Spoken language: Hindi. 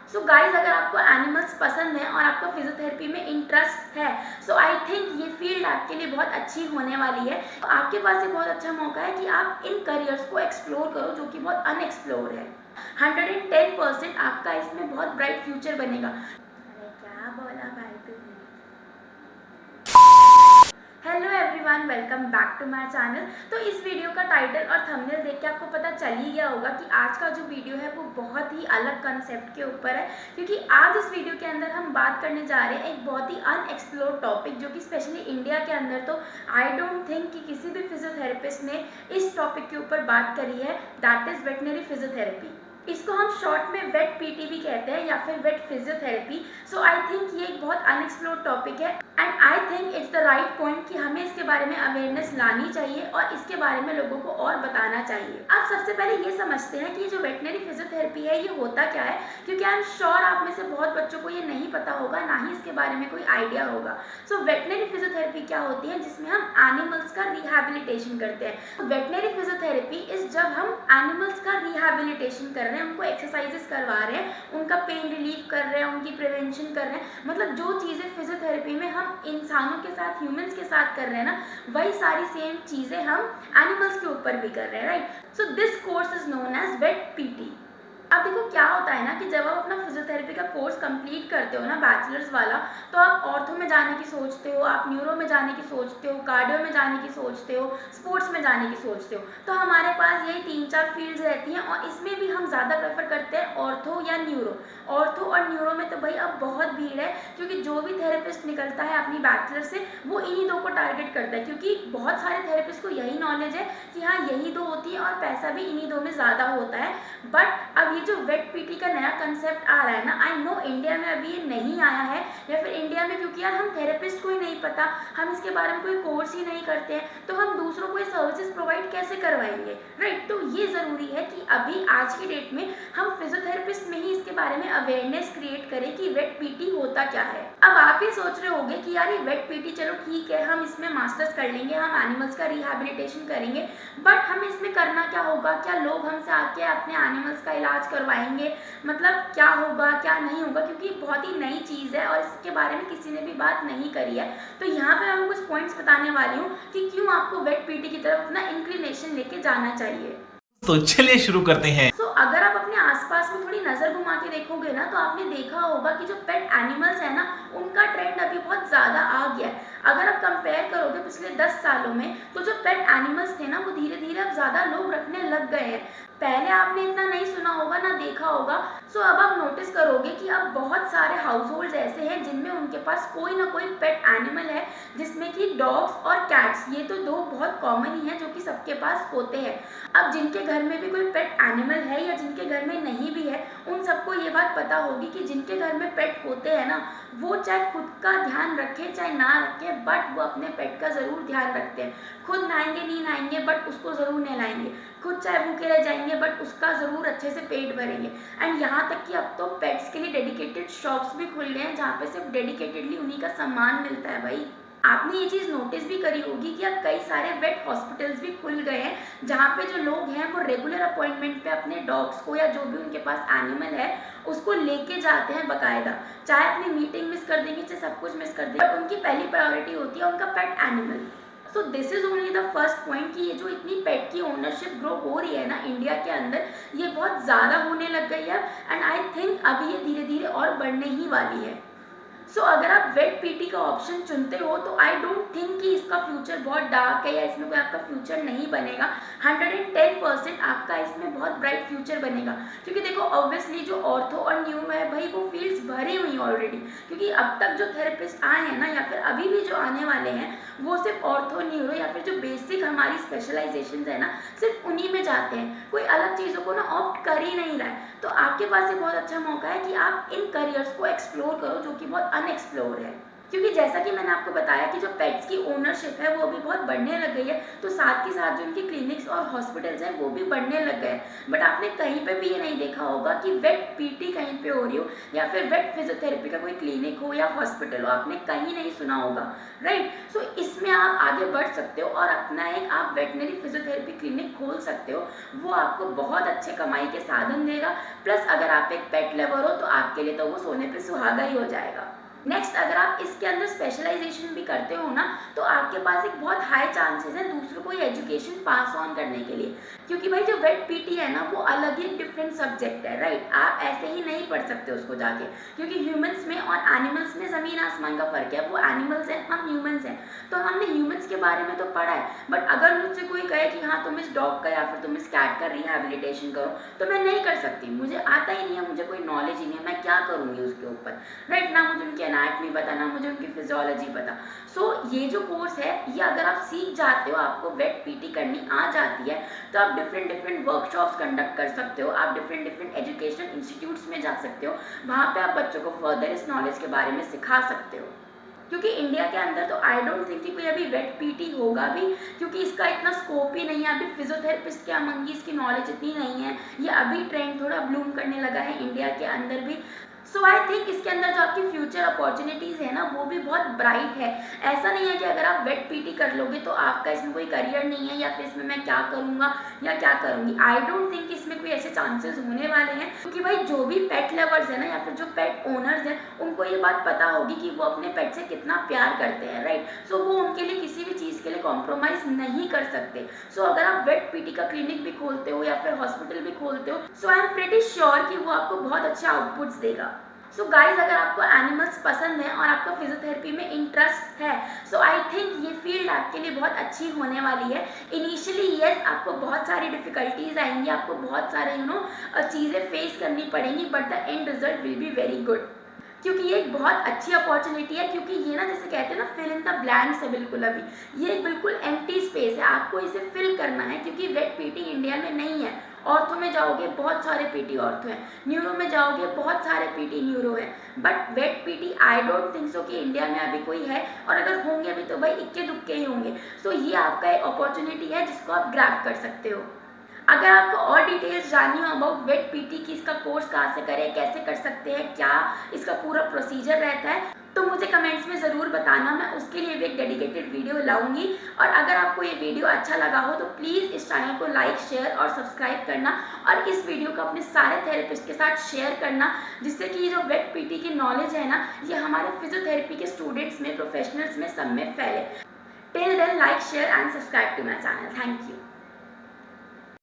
सो गाइज, अगर आपको एनिमल्स पसंद है और आपको फिजियोथेरेपी में इंटरेस्ट है, सो आई थिंक ये फील्ड आपके लिए बहुत अच्छी होने वाली है। तो आपके पास एक बहुत अच्छा मौका है कि आप इन करियर्स को एक्सप्लोर करो जो कि बहुत अनएक्सप्लोर है। 110% आपका इसमें बहुत ब्राइट फ्यूचर बनेगा। अरे क्या बोला भाई तूने? Hello everyone, welcome back to my channel. तो इस वीडियो का टाइटल और थंबनेल देख के आपको पता चल ही गया होगा कि आज का जो वीडियो है वो बहुत ही अलग कंसेप्ट के ऊपर है, क्योंकि आज इस वीडियो के अंदर हम बात करने जा रहे हैं एक बहुत ही अनएक्सप्लोर्ड टॉपिक, जो कि स्पेशली इंडिया के अंदर तो आई डोंट थिंक कि किसी भी फिजियोथेरेपिस्ट ने इस टॉपिक के ऊपर बात करी है, दैट इज़ वेटनरी फिजियोथेरेपी। इसको हम शॉर्ट में वेट पीटी भी कहते हैं या फिर wet physiotherapy. So I think ये एक बहुत अनएक्सप्लोर्ड टॉपिक है and I think it's the right point कि हमें इसके बारे में अवेयरनेस लानी चाहिए और इसके बारे में लोगों को और बताना चाहिए। अब सबसे पहले ये समझते हैं कि जो वेटनरी फिजियोथेरेपी है ये होता क्या है, क्योंकि आई एम श्योर आप में से बहुत बच्चों को ये नहीं पता होगा, ना ही इसके बारे में कोई आइडिया होगा। सो वेटनरी फिजियोथेरेपी क्या होती है, जिसमें हम एनिमल्स का रिहैबिलिटेशन करते हैं। वेटनरी फिजियोथेरेपी इज जब हम एनिमल्स का रिहैबिलिटेशन कर रहे हैं, उनको एक्सरसाइजेस करवा रहे हैं, उनका पेन रिलीफ कर रहे हैं, उनकी प्रिवेंशन कर रहे हैं, मतलब जो चीज़ें फिजियोथेरेपी में हम इंसानों के साथ, ह्यूमंस के साथ कर रहे हैं ना, वही सारी सेम चीज़ें हम एनिमल्स के ऊपर भी कर रहे हैं, right. So this course is known as wet PT. अब देखो क्या होता है ना कि जब आप अपना फिजियोथेरेपी का कोर्स कंप्लीट करते हो ना, बैचलर्स वाला, तो आप ऑर्थो में जाने की सोचते हो, आप न्यूरो में जाने की सोचते हो, कार्डियो में जाने की सोचते हो, स्पोर्ट्स में जाने की सोचते हो। तो हमारे पास यही 3-4 फील्ड्स रहती हैं और इसमें भी हम ज़्यादा प्रेफर करते हैं ऑर्थो या न्यूरो। ऑर्थो और न्यूरो में तो भाई अब बहुत भीड़ है, क्योंकि जो भी थेरेपिस्ट निकलता है अपनी बैचलर से वो इन्हीं दो को टारगेट करता है, क्योंकि बहुत सारे थेरेपिस्ट को यही नॉलेज है कि हाँ यही दो होती है और पैसा भी इन्हीं दो में ज़्यादा होता है। बट अब ये जो वेट पीटी का नया कंसेप्ट आ रहा है ना, आई नो इंडिया में अभी ये नहीं आया है, या फिर इंडिया में क्योंकि यार हम थेरेपिस्ट को ही नहीं पता, हम इसके बारे में कोई कोर्स ही नहीं करते हैं, तो हम दूसरों को ये सर्विसेज प्रोवाइड कैसे करवाएंगे, राइट। तो ये ज़रूरी है कि अभी आज की डेट में हम फिजियोथेरेपिस्ट में ही इसके बारे में अवेयरनेस क्रिएट करें कि वेट पीटी होता क्या है। अब आप ही सोच रहे होंगे कि यार ये वेट पीटी चलो ठीक है, हम इसमें मास्टर्स कर लेंगे, हम एनिमल्स का रिहैबिलिटेशन करेंगे, बट हमें इसमें करना क्या होगा, क्या लोग हमसे आके अपने एनिमल्स का इलाज करवाएंगे, मतलब क्या होगा क्या नहीं होगा, क्योंकि बहुत ही नई चीज़ है और इसके बारे में किसी ने भी बात नहीं करी है। तो यहाँ पे मैं कुछ पॉइंट्स बताने वाली हूँ कि क्यों आपको वेट पीटी की तरफ अपना इंक्लिनेशन लेके जाना चाहिए। तो चलिए शुरू करते हैं। तो अगर आप अपने आसपास में थोड़ी नज़र घुमा के देखोगे ना, तो आपने देखा होगा कि जो पेट एनिमल्स है ना, उनका ट्रेंड अभी बहुत ज़्यादा आ गया है। अगर आप कंपेयर करोगे पिछले 10 सालों में, तो जो पेट एनिमल्स थे ना वो धीरे धीरे अब ज़्यादा लोग रखने लग गए हैं। पहले आपने इतना नहीं सुना होगा ना देखा होगा। सो अब आप नोटिस करोगे कि अब बहुत सारे हाउस होल्ड्स ऐसे हैं जिनमें उनके पास कोई ना कोई पेट एनिमल है, जिसमें कि डॉग्स और कैट्स, ये तो दो बहुत कॉमन ही हैं जो कि सबके पास होते हैं। अब जिनके घर में भी कोई पेट एनिमल है या जिनके घर में नहीं भी है, उन सबको ये बात पता होगी कि जिनके घर में पेट होते हैं ना, वो चाहे खुद का ध्यान रखें चाहे ना रखें, बट वो अपने पेट का ज़रूर ध्यान रखते हैं। खुद नहाएंगे नहीं नहाएंगे, बट उसको ज़रूर नहलाएंगे। खुद चाहे भूखे रह जाएंगे, बट उसका ज़रूर अच्छे से पेट भरेंगे। एंड यहाँ तक कि अब तो पेट्स के लिए डेडिकेटेड शॉप्स भी खुल गए हैं, जहाँ पे सिर्फ डेडिकेटेडली उन्हीं का सामान मिलता है भाई। आपने ये चीज़ नोटिस भी करी होगी कि अब कई सारे वेट हॉस्पिटल्स भी खुल गए हैं, जहाँ पे जो लोग हैं वो रेगुलर अपॉइंटमेंट पे अपने डॉग्स को या जो भी उनके पास एनिमल है उसको लेके जाते हैं बाकायदा। चाहे अपनी मीटिंग मिस कर देंगे, चाहे सब कुछ मिस कर देंगे, बट उनकी पहली प्रायोरिटी होती है उनका pet animal. So this is only the first point कि ये जो इतनी पेट की ओनरशिप ग्रो हो रही है ना इंडिया के अंदर, ये बहुत ज़्यादा होने लग गई है एंड आई थिंक अभी ये धीरे धीरे और बढ़ने ही वाली है। सो अगर आप वेट पीटी का ऑप्शन चुनते हो तो आई डोंट थिंक कि इसका फ्यूचर बहुत डार्क है या इसमें कोई आपका फ्यूचर नहीं बनेगा। 110% आपका इसमें बहुत ब्राइट फ्यूचर बनेगा, क्योंकि देखो ऑब्वियसली जो ऑर्थो और न्यूरो है भाई वो फील्ड्स भरी हुई हैं ऑलरेडी, क्योंकि अब तक जो थेरेपिस्ट आए हैं ना या फिर अभी भी जो आने वाले हैं वो सिर्फ ऑर्थो न्यूरो या फिर जो बेसिक हमारी स्पेशलाइजेशन है ना, सिर्फ उन्हीं में जाते हैं, कोई अलग चीज़ों को ना ऑप्ट कर ही नहीं रहा है। तो आपके पास एक बहुत अच्छा मौका है कि आप इन करियर्स को एक्सप्लोर करो जो कि बहुत अनएक्सप्लोर है। क्योंकि जैसा कि मैंने आपको बताया कि जो पेट्स की ओनरशिप है वो भी बहुत बढ़ने लग गई है, तो साथ के साथ जो उनकी क्लिनिक्स और हॉस्पिटल्स हैं वो भी बढ़ने लग गए हैं। बट आपने कहीं पे भी ये नहीं देखा होगा कि वेट पीटी कहीं पे हो रही हो या फिर वेट फिजियोथेरेपी का कोई क्लिनिक हो या हॉस्पिटल हो, आपने कहीं नहीं सुना होगा, राइट। सो इसमें आप आगे बढ़ सकते हो और अपना एक आप वेटनरी फिजियोथेरेपी क्लिनिक खोल सकते हो। वो आपको बहुत अच्छे कमाई के साधन देगा, प्लस अगर आप एक पेट लवर हो तो आपके लिए तो वो सोने पे सुहागा ही हो जाएगा। नेक्स्ट, अगर आप इसके अंदर स्पेशलाइजेशन भी करते हो ना, तो आपके पास एक बहुत हाई चांसेस है दूसरों को ये एजुकेशन पास ऑन करने के लिए, क्योंकि भाई जो वेट पीटी है ना वो अलग ही डिफरेंट सब्जेक्ट है, राइट। आप ऐसे ही नहीं पढ़ सकते उसको जाके, क्योंकि ह्यूमंस में और एनिमल्स में ज़मीन आसमान का फ़र्क है। वो एनिमल्स हैं, हम ह्यूमंस हैं, तो हमने ह्यूमंस के बारे में तो पढ़ा है, बट अगर मुझसे कोई कहे कि हाँ तुम इस डॉग का या फिर तुम इस कैट का रिहैबिलिटेशन करो, तो मैं नहीं कर सकती, मुझे आता ही नहीं है, मुझे कोई नॉलेज ही नहीं है, मैं क्या करूँगी उसके ऊपर, राइट। ना मुझे उनकी एनाटमी पता, ना मुझे उनकी फिजियोलॉजी पता। सो ये जो कोर्स है ये अगर आप सीख जाते हो, आपको वेट पीटी करनी आ जाती है, तो आप डिफरेंट डिफरेंट वर्कशॉप्स कंडक्ट कर सकते हो, आप डिफरेंट डिफरेंट एजुकेशन इंस्टीट्यूट्स में जा सकते हो, वहाँ पे आप बच्चों को फर्दर इस नॉलेज के बारे में सिखा सकते हो। क्योंकि इंडिया के अंदर तो आई डोंट थिंक कि कोई अभी वेट पीटी होगा भी, क्योंकि इसका इतना स्कोप ही नहीं है। अभी फिजियोथेरेपिस्ट के अमंगी इसकी नॉलेज इतनी नहीं है, ये अभी ट्रेंड थोड़ा ब्लूम करने लगा है इंडिया के अंदर भी। सो आई थिंक इसके अंदर जो आपकी फ्यूचर अपॉर्चुनिटीज़ है ना वो भी बहुत ब्राइट है। ऐसा नहीं है कि अगर आप वेट पीटी कर लोगे तो आपका इसमें कोई करियर नहीं है या फिर इसमें मैं क्या करूँगा या क्या करूँगी। आई डोंट थिंक इसमें कोई ऐसे चांसेस होने वाले हैं, क्योंकि भाई जो भी पेट लवर्स है ना या फिर जो पेट ओनर्स हैं उनको ये बात पता होगी कि वो अपने पेट से कितना प्यार करते हैं, राइट। सो वो उनके लिए किसी भी चीज़ के लिए कॉम्प्रोमाइज़ नहीं कर सकते। सो अगर आप वेट पीटी का क्लिनिक भी खोलते हो या फिर हॉस्पिटल भी खोलते हो, सो आई एम प्रीटी श्योर कि वो आपको बहुत अच्छे आउटपुट्स देगा। सो गाइज, अगर आपको एनिमल्स पसंद है और आपको फिजियोथेरेपी में इंटरेस्ट है, सो आई थिंक ये फील्ड आपके लिए बहुत अच्छी होने वाली है। इनिशियली येस, आपको बहुत सारी डिफिकल्टीज आएंगी, आपको बहुत सारे चीज़ें फेस करनी पड़ेंगी, but the end result will be very good. क्योंकि ये एक बहुत अच्छी अपॉर्चुनिटी है, क्योंकि ये ना जैसे कहते हैं ना फिल इन द ब्लैंक्स है, बिल्कुल अभी ये बिल्कुल एम्प्टी स्पेस है, आपको इसे फिल करना है। क्योंकि वेट पीटी इंडिया में नहीं है। ऑर्थो में जाओगे बहुत सारे पीटी ऑर्थो हैं, न्यूरो में जाओगे बहुत सारे पीटी न्यूरो हैं, but wet PT I don't think so कि इंडिया में अभी कोई है, और अगर होंगे भी तो भाई इक्के दुक्के ही होंगे। सो ये आपका एक अपॉर्चुनिटी है जिसको आप ग्रैब कर सकते हो। अगर आपको और डिटेल्स जाननी हो अबाउट वेट पीटी की, इसका कोर्स कहाँ से करें, कैसे कर सकते हैं, क्या इसका पूरा प्रोसीजर रहता है, तो मुझे कमेंट्स में ज़रूर बताना, मैं उसके लिए भी एक डेडिकेटेड वीडियो लाऊंगी। और अगर आपको ये वीडियो अच्छा लगा हो तो प्लीज़ इस चैनल को लाइक, शेयर और सब्सक्राइब करना, और इस वीडियो को अपने सारे थेरेपिस्ट के साथ शेयर करना, जिससे कि ये जो वेट पीटी की नॉलेज है ना ये हमारे फिजियोथेरेपी के स्टूडेंट्स में, प्रोफेशनल्स में, सब में फैले। Till then, like, share and subscribe to my channel. Thank you.